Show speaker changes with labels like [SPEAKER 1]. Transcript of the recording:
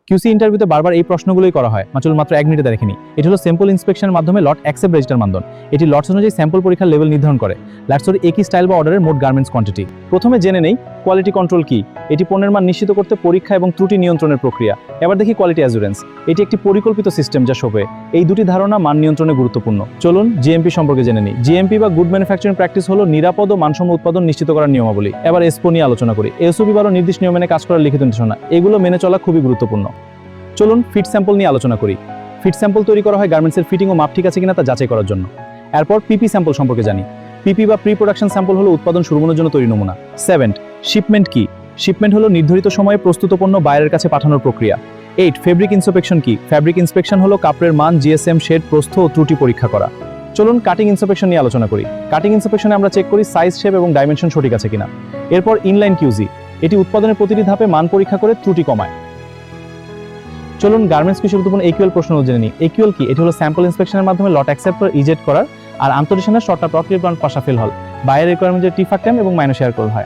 [SPEAKER 1] QC ইন্টারভিউতে বারবার এই প্রশ্নগুলোই করা হয়, চলুন মাত্র 1 মিনিটে দেখে নিই। এটি হলো স্যাম্পল ইন্সপেকশনের মাধ্যমে লট অ্যাকসেপ্ট রেজিস্টার মানদণ্ড। এটি লটস অনুযায়ী স্যাম্পল পরীক্ষার লেভেল নির্ধারণ করে। লটসের একই স্টাইল বা অর্ডারের মোট গার্মেন্টস কোয়ান্টিটি। প্রথমে জেনে নেই কোয়ালিটি কন্ট্রোল কি। এটি পণ্যের মান নিশ্চিত করতে পরীক্ষা এবং ত্রুটি নিয়ন্ত্রণের প্রক্রিয়া। এবার দেখি কোয়ালিটি অ্যাসুরেন্স। এটি একটি পরিকল্পিত সিস্টেম যা শোভে। এই দুটি ধারণা মান নিয়ন্ত্রণে গুরুত্বপূর্ণ। চলুন জিএমপি সম্পর্কে জেনে নিই। জিএমপি বা গুড ম্যানুফ্যাকচারিং প্র্যাকটিস হলো নিরাপদ ও মানসম্মত উৎপাদন নিশ্চিত করার নিয়মাবলী। এবার এসপো নিয়ে আলোচনা করি। এসওপি বা নির্দিষ্ট নিয়ম মেনে কাজ করার লিখিত নির্দেশনা। এগুলো মেনে চলা খুবই গুরুত্বপূর্ণ। চলুন ফিট স্যাম্পল নিয়ে আলোচনা করি। ফিট স্যাম্পল তৈরি করা হয় গার্মেন্টসের ফিটিং ও মাপ ঠিক আছে কিনা তা যাচাই করার জন্য। এরপর পিপি স্যাম্পল সম্পর্কে জানি। পিপি বা প্রি প্রোডাকশন স্যাম্পল হলো উৎপাদন শুরুর জন্য তৈরি নমুনা। 7 শিপমেন্ট কি। শিপমেন্ট হলো নির্ধারিত সময়ে প্রস্তুত পণ্য বাইরের কাছে পাঠানোর প্রক্রিয়া। 8 ফেব্রিক ইন্সপেকশন কি। ফেব্রিক ইন্সপেকশন হলো কাপড়ের মান, জিএসএম, শেড, প্রস্থ ও ত্রুটি পরীক্ষা করা। চলুন কাটিং ইন্সপেকশন নিয়ে আলোচনা করি। কাটিং ইন্সপেকশনে আমরা চেক করি সাইজ, শেপ এবং ডাইমেনশন সঠিক আছে কিনা। এরপর ইনলাইন কিউজি, এটি উৎপাদনের প্রতিটি ধাপে মান পরীক্ষা করে ত্রুটি কমায়। চলুন গার্মেন্টস কৃষি গুরুত্বপূর্ণ একিউএল প্রশ্ন জেনে নিই। একিউএল কি। এটি হলো স্যাম্পল ইন্সপেকশনের মাধ্যমে লট অ্যাকসেপ্ট করে ইজেক্ট করার আর আন্তর্জাতিক শর্টটা প্রক্রিয়া প্ল্যান পাশা ফেল হল বাইরের রিকোয়ারমেন্টের টিফাক্টেম এবং মাইনাস শেয়ার করা হয়।